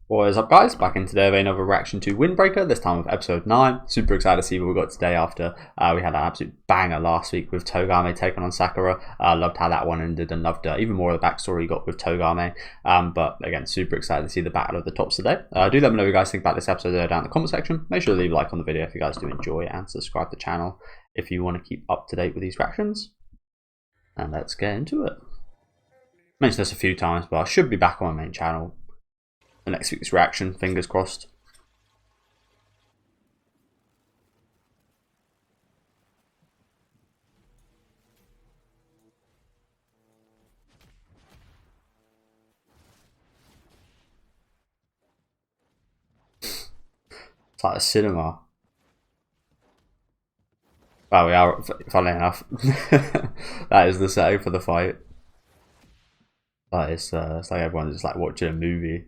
What is up, guys? Back in today with another reaction to Windbreaker, this time with episode 9. Super excited to see what we got today after we had an absolute banger last week with Togame taking on Sakura. Loved how that one ended and loved even more of the backstory you got with Togame. But again, super excited to see the battle of the tops today. Do let me know what you guys think about this episode down in the comment section. Make sure to leave a like on the video if you guys do enjoy it and subscribe to the channel if you want to keep up to date with these reactions. And let's get into it. Mentioned this a few times, but I should be back on my main channel next week's reaction, fingers crossed. It's like a cinema. Oh, we are, funnily enough. That is the setting for the fight. But it's like everyone's just like watching a movie.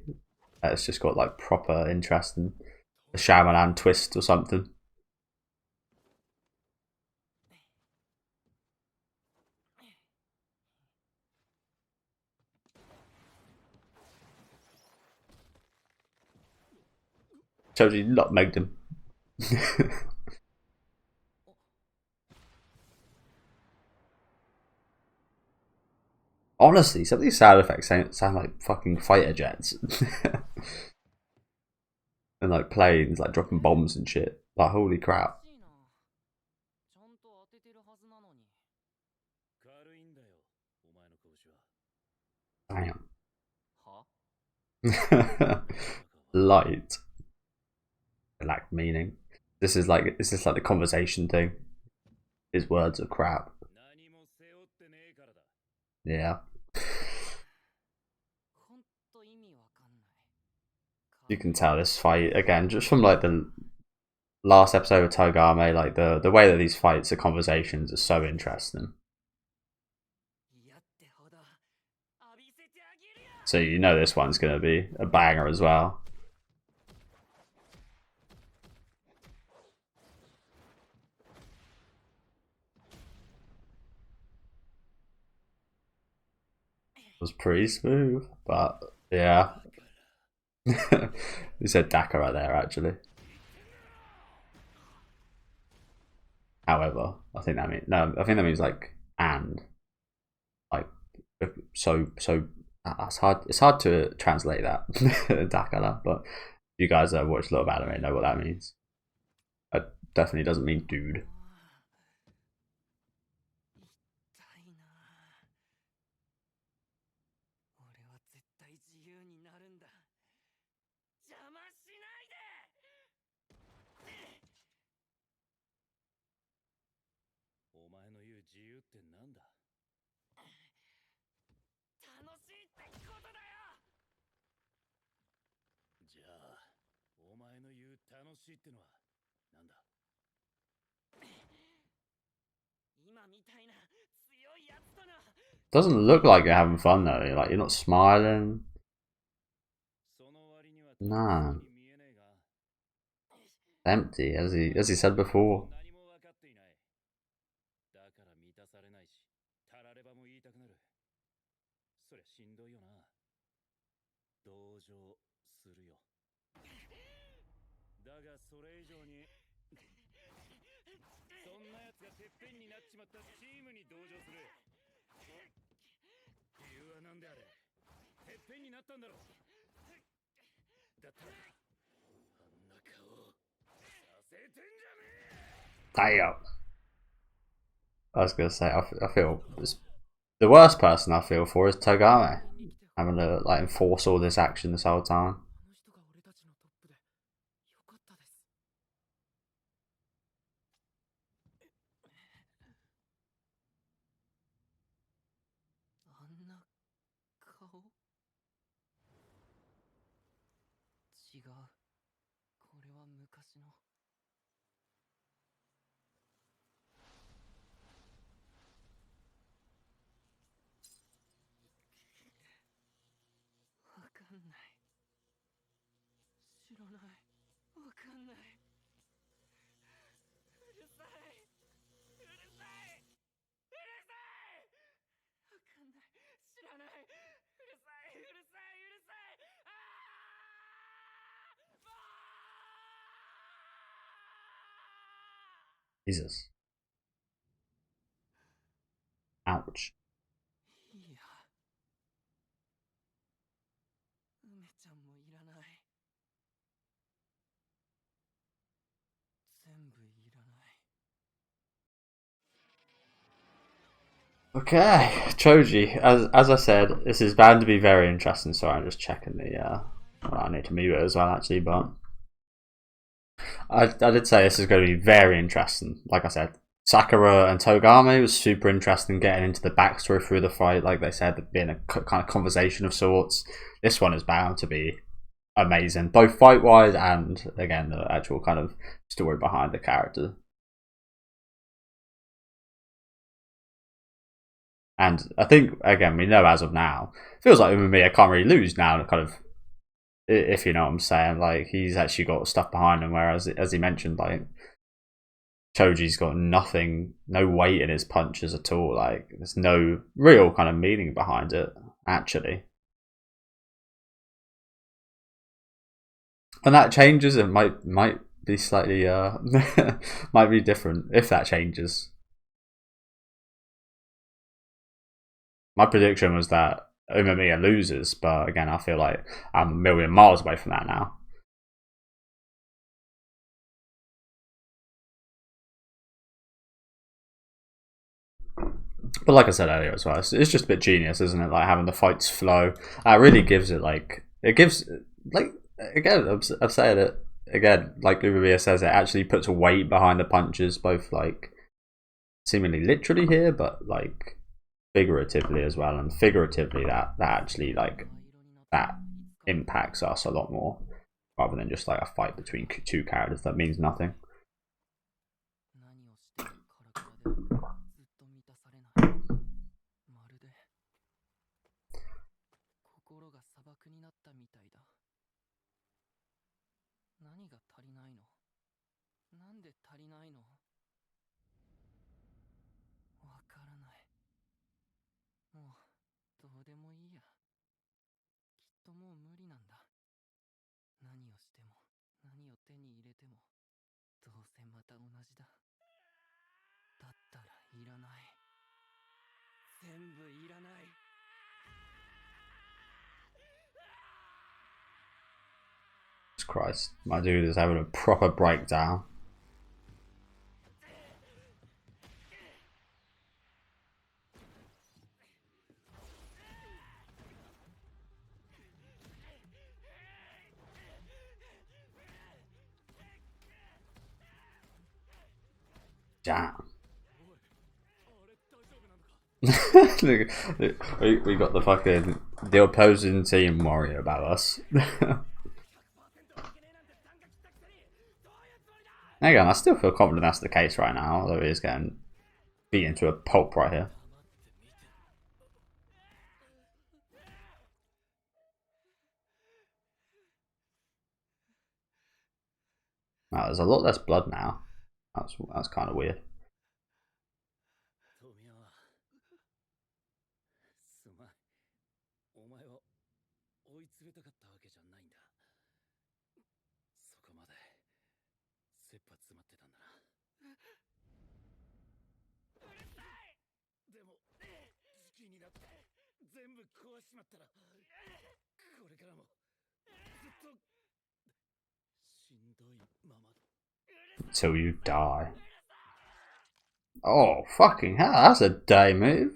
It's just got like proper interest in a Shyamalan twist or something. Shows you nutmegged him. Honestly, some of these sound effects sound like fucking fighter jets. And like planes, like dropping bombs and shit. Like, holy crap. Damn. Light. It lacked meaning. This is like the conversation thing. His words are crap. Yeah. You can tell this fight again just from like the last episode of Togame, like the way that these fights are conversations are so interesting. So you know this one's gonna be a banger as well. It was pretty smooth, but yeah. You said Daka right there, actually. However, I think that means no. I think that means like and, like so. It's hard. It's hard to translate that Daka, but you guys watch a lot of anime know what that means. It definitely doesn't mean dude. Doesn't look like you're having fun though. Like, you're not smiling. Nah, empty as he said before. Damn. I was gonna say I feel the worst person I feel for is Togame, having to like enforce all this action this whole time. Jesus. Ouch. Okay, Choji. As I said, this is bound to be very interesting. Sorry, I'm just checking the. Well, I need to mute it as well, actually, but I did say this is going to be very interesting. Like I said, Sakura and Togame was super interesting, getting into the backstory through the fight. Like they said, being a kind of conversation of sorts. This one is bound to be amazing, both fight wise and again the actual kind of story behind the character. And I think again we know as of now, feels like Umemiya can't really lose now. Kind of, if you know what I'm saying, like he's actually got stuff behind him. Whereas, as he mentioned, like Choji's got nothing, no weight in his punches at all. Like there's no real kind of meaning behind it actually. And that changes. It might be slightly might be different if that changes. My prediction was that Umemiya loses, but again, I feel like I'm a million miles away from that now. But like I said earlier as well, it's just a bit genius, isn't it? Like having the fights flow, really gives it like it gives like again. I've said it again. Like Umemiya says, it actually puts a weight behind the punches, both like seemingly literally here, but like figuratively as well. And figuratively, that actually like that impacts us a lot more rather than just like a fight between two characters that means nothing. Christ, my dude is having a proper breakdown. Damn. we got the opposing team worrying about us. Again, I still feel confident that's the case right now, although he is getting beat into a pulp right here. Now, there's a lot less blood now. That's kind of weird. Till you die. Oh, fucking hell, that's a day move.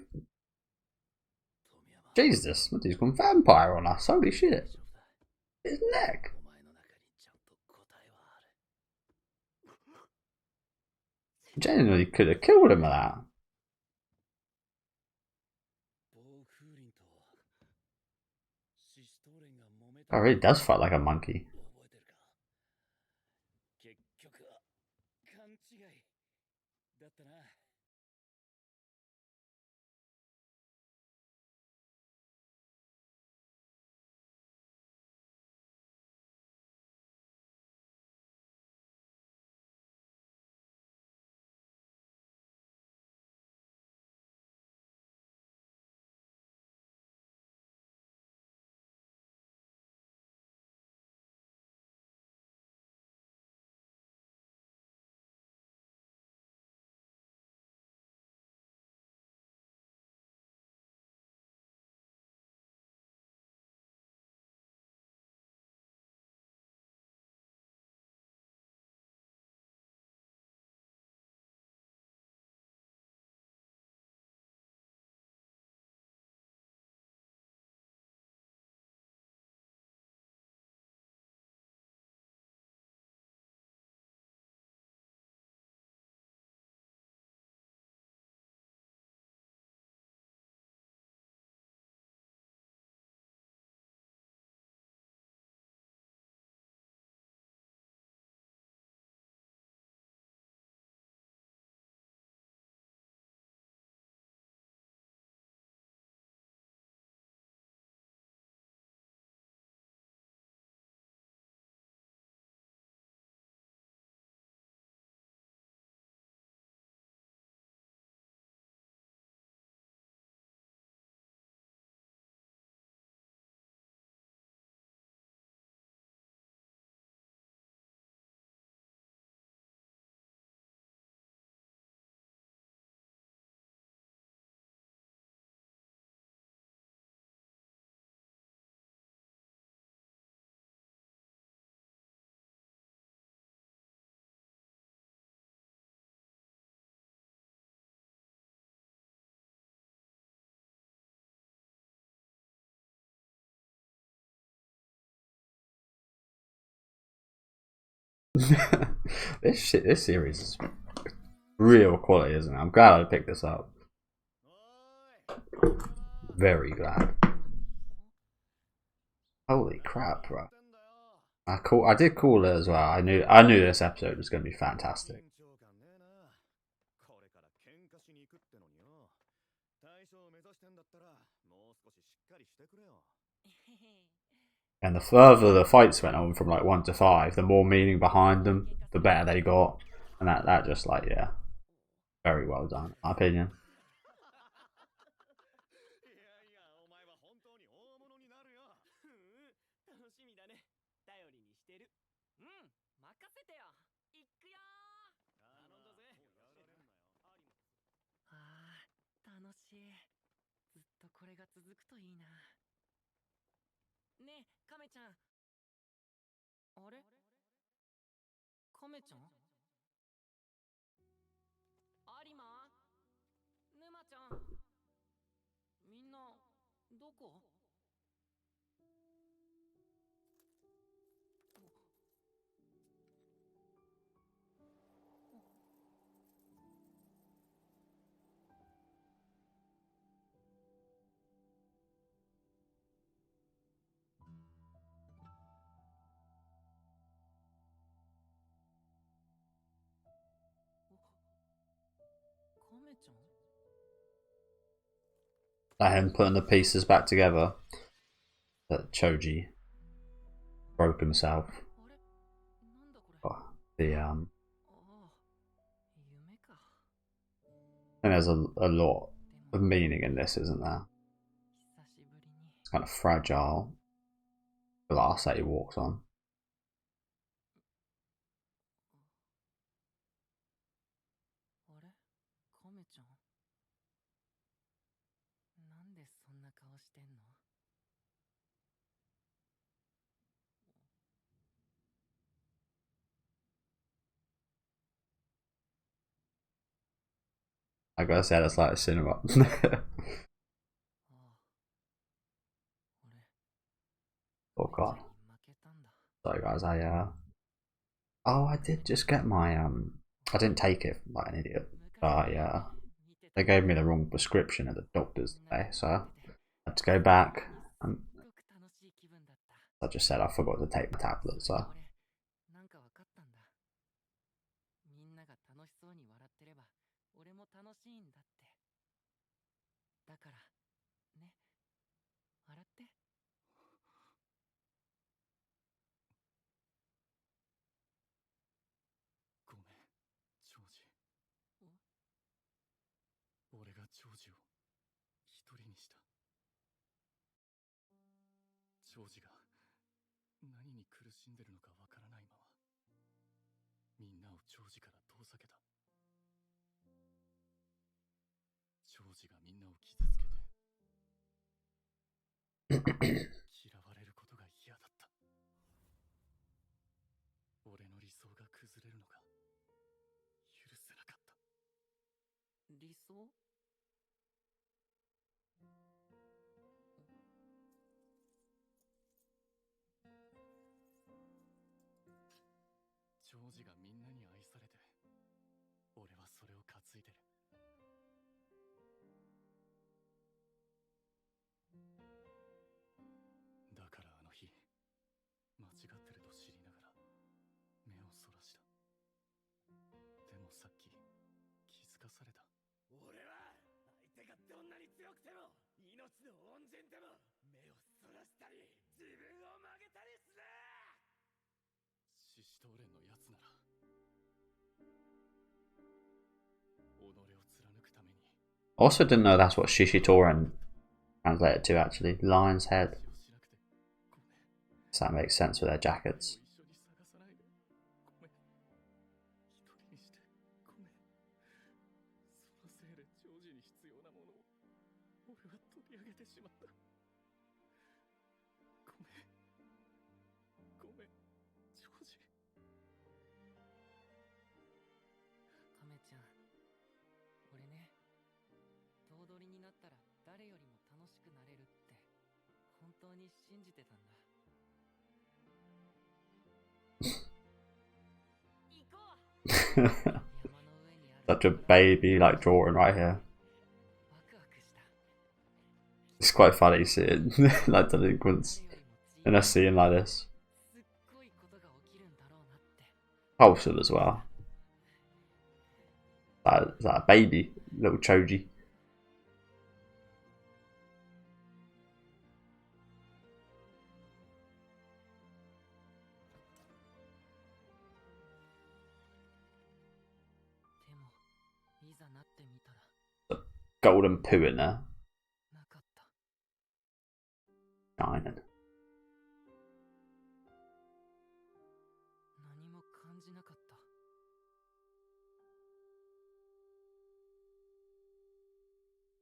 Jesus, what, he's gone vampire on us. Holy shit. His neck. Genuinely could have killed him with that. Oh, really does fight like a monkey. This series is real quality, isn't it? I'm glad I picked this up. Very glad. Holy crap, bro. I did call it as well. I knew this episode was going to be fantastic. And the further the fights went on from like 1 to 5, the more meaning behind them, the better they got. And that just like, yeah, very well done, in my opinion. Like him putting the pieces back together. That Choji broke himself. Oh, I think there's a lot of meaning in this, isn't there? It's kind of fragile. The glass that he walks on. Like I said, it's like a cinema. Oh god. Sorry guys, oh, I did just get my I didn't take it like an idiot. But they gave me the wrong prescription at the doctor's today, so I had to go back. I just said I forgot to take my tablet, so. Also didn't know that's what Shishitoran translated to actually. Lion's head. So that makes sense with their jackets. Such a baby like drawing right here. It's quite funny seeing like delinquents in a scene like this. Wholesome as well. Is that a baby? Little Choji. Golden poo in there. Shining.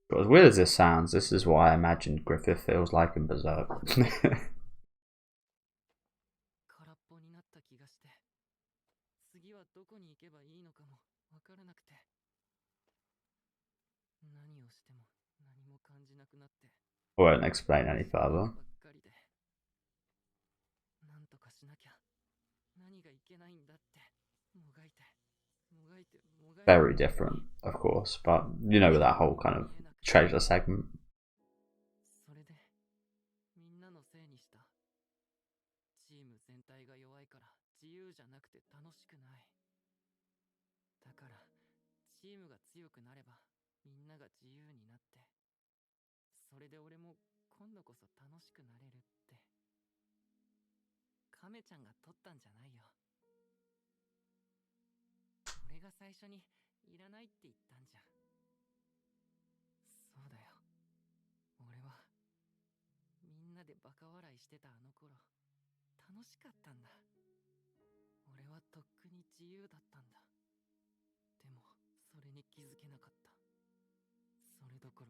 But as weird as this sounds, this is what I imagined Griffith feels like in Berserk. I won't explain any further. Very different, of course, but you know, that whole kind of treasure segment.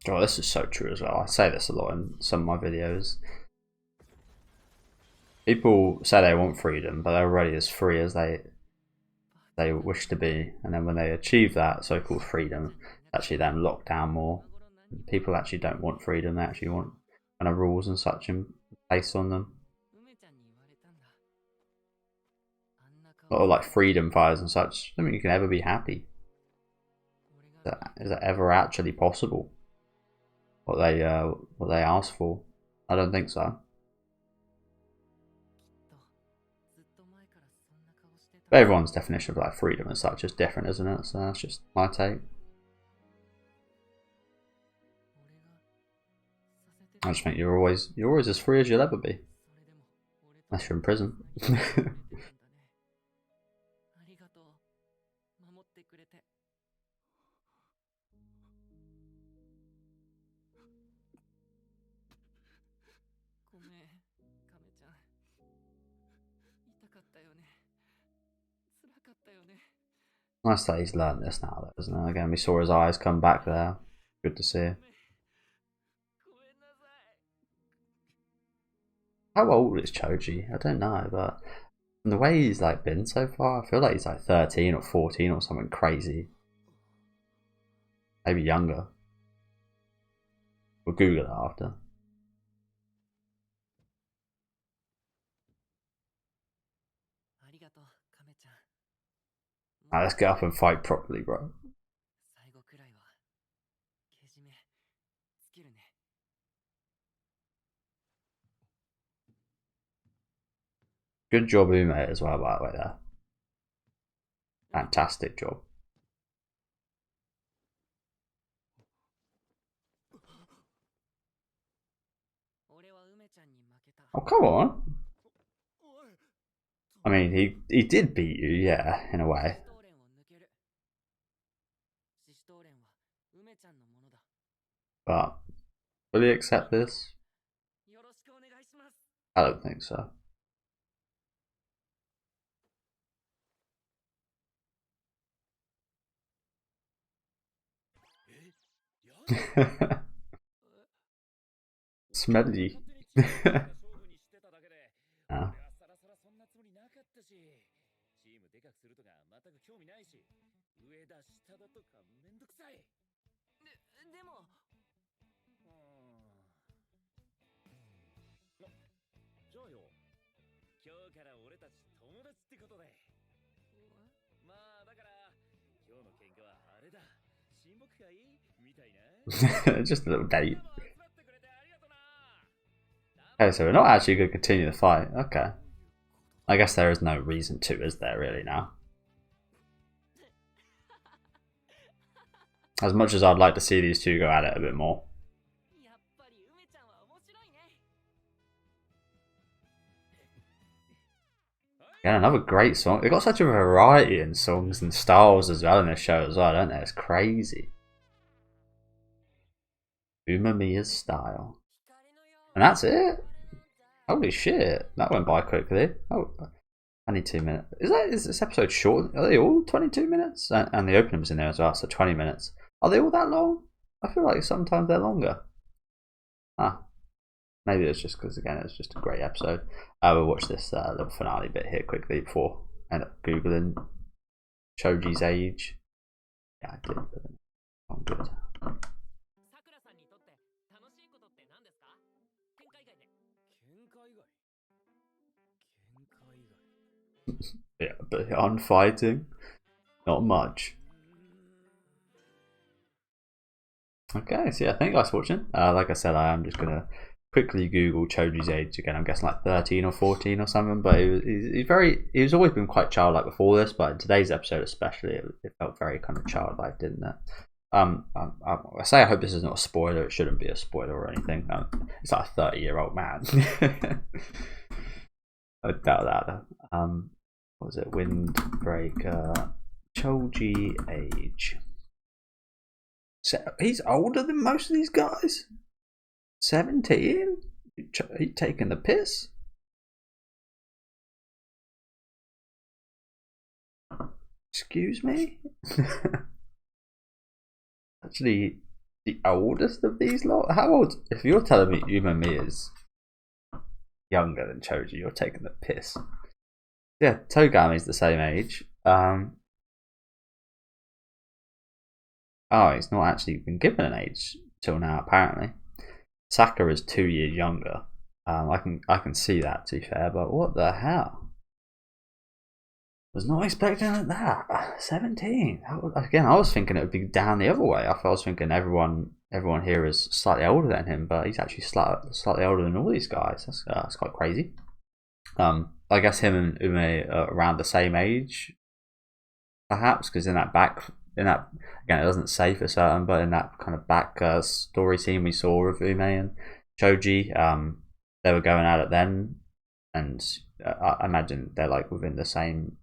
Oh, this is so true as well. I say this a lot in some of my videos. People say they want freedom, but they're already as free as they wish to be, and then when they achieve that so-called freedom, actually then lock down more. People actually don't want freedom; they actually want kind of rules and such in place on them. A lot of like freedom fires and such. I don't think you can ever be happy. Is that ever actually possible? What they ask for? I don't think so. But everyone's definition of like freedom and such is different, isn't it? So that's just my take. I just think you're always as free as you'll ever be, unless you're in prison. Nice that he's learned this now, though, isn't it? Again, we saw his eyes come back there. Good to see. How old is Choji? I don't know, but from the way he's like been so far, I feel like he's like 13 or 14 or something crazy. Maybe younger. We'll Google it after. Right, let's get up and fight properly, bro. Good job, Ume, as well, by the way, there. Fantastic job. Oh, come on. I mean, he did beat you, yeah, in a way. But will he accept this? I don't think so. Smelly. Ah. Just a little date. Okay, so we're not actually going to continue the fight. Okay. I guess there is no reason to, is there, really, now? As much as I'd like to see these two go at it a bit more. Yeah, another great song. They've got such a variety in songs and styles as well in this show as well, don't they? It's crazy. Umamiya's style. And that's it? Holy shit. That went by quickly. Oh, 22 minutes. Is this episode short? Are they all 22 minutes? And the opening was in there as well, so 20 minutes. Are they all that long? I feel like sometimes they're longer. Ah. Maybe it's just because, again, it's just a great episode. We'll watch this little finale bit here quickly before I end up Googling Choji's age. Yeah, I did. I'm good. Yeah, but on fighting, not much. Okay, so yeah, thank you guys for watching. Like I said, I am just going to quickly Google Choji's age again. I'm guessing like 13 or 14 or something, but he's always been quite childlike before this, but in today's episode especially, it felt very kind of childlike, didn't it? I say I hope this is not a spoiler. It shouldn't be a spoiler or anything. It's like a 30-year-old man. I doubt that. What was it? Windbreaker. Choji age. So he's older than most of these guys. 17? He taking the piss? Excuse me? Actually, the oldest of these lot? How old? If you're telling me Umami is younger than Choji, you're taking the piss. Yeah, Togami's the same age. Oh, he's not actually been given an age till now, apparently. Sakura is 2 years younger. I can see that, to be fair, but what the hell? Was not expecting that. 17. Again, I was thinking it would be down the other way. I was thinking everyone here is slightly older than him, but he's actually slightly older than all these guys. That's quite crazy. I guess him and Ume are around the same age, perhaps, because in that again, it doesn't say for certain, but in that kind of back story scene we saw of Ume and Choji, they were going at it then, and I imagine they're like within the same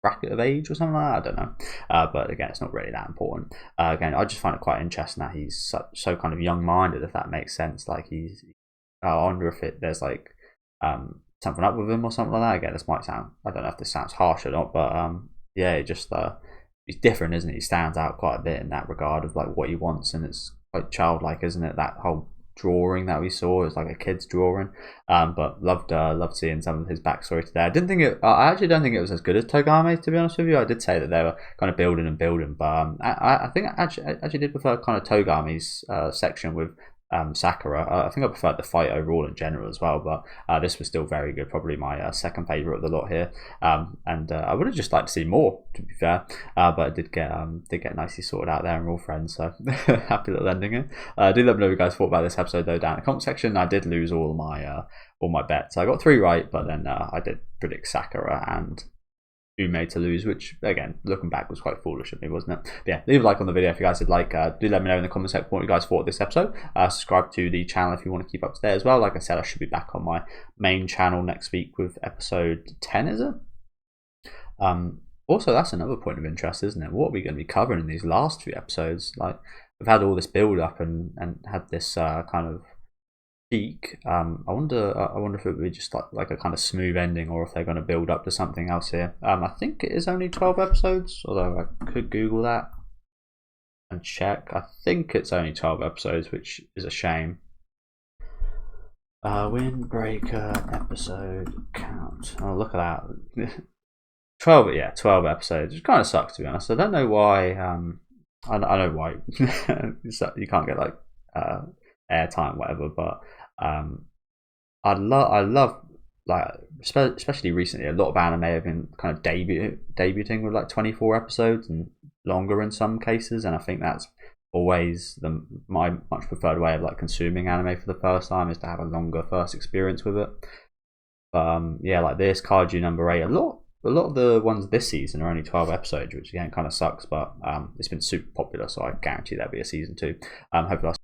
bracket of age or something like that. I don't know, but again, it's not really that important. Again, I just find it quite interesting that he's so kind of young-minded, if that makes sense. Like I wonder if there's like something up with him or something like that. Again, this might sound, I don't know if this sounds harsh or not, but yeah, it just he's different, isn't he? He stands out quite a bit in that regard of like what he wants, and it's quite childlike, isn't it? That whole drawing that we saw is like a kid's drawing, but loved seeing some of his backstory today. I actually don't think it was as good as Togame's, to be honest with you. I did say that they were kind of building, but I think I actually did prefer kind of Togame's section with Sakura. I think I preferred the fight overall in general as well, but this was still very good. Probably my second favourite of the lot here, and I would have just liked to see more, to be fair, but it did get nicely sorted out there, and we're all friends, so happy little ending here. Do let me know what you guys thought about this episode though down in the comment section. I did lose all my bets. I got 3 right, but then I did predict Sakura and Ume to lose, which again, looking back, was quite foolish of me, wasn't it? But yeah, leave a like on the video if you guys did like. Do let me know in the comment section what you guys thought of this episode. Subscribe to the channel if you want to keep up to date as well. Like I said, I should be back on my main channel next week with episode 10, is it? Also, that's another point of interest, isn't it? What are we going to be covering in these last few episodes? Like, we've had all this build up and had this kind of peak. I wonder if it would be just like a kind of smooth ending, or if they're going to build up to something else here. I think it is only 12 episodes, although I could Google that and check. I think it's only 12 episodes, which is a shame. Windbreaker episode count. Oh, look at that. 12 episodes, which kind of sucks, to be honest. I don't know why. I know why you can't get like airtime, whatever, but I love like, especially recently, a lot of anime have been kind of debuting with like 24 episodes, and longer in some cases, and I think that's always my much preferred way of like consuming anime for the first time, is to have a longer first experience with it. Yeah, like this Kaiju number 8, a lot of the ones this season are only 12 episodes, which again kind of sucks, but it's been super popular, so I guarantee there'll be a season 2. Hopefully I'll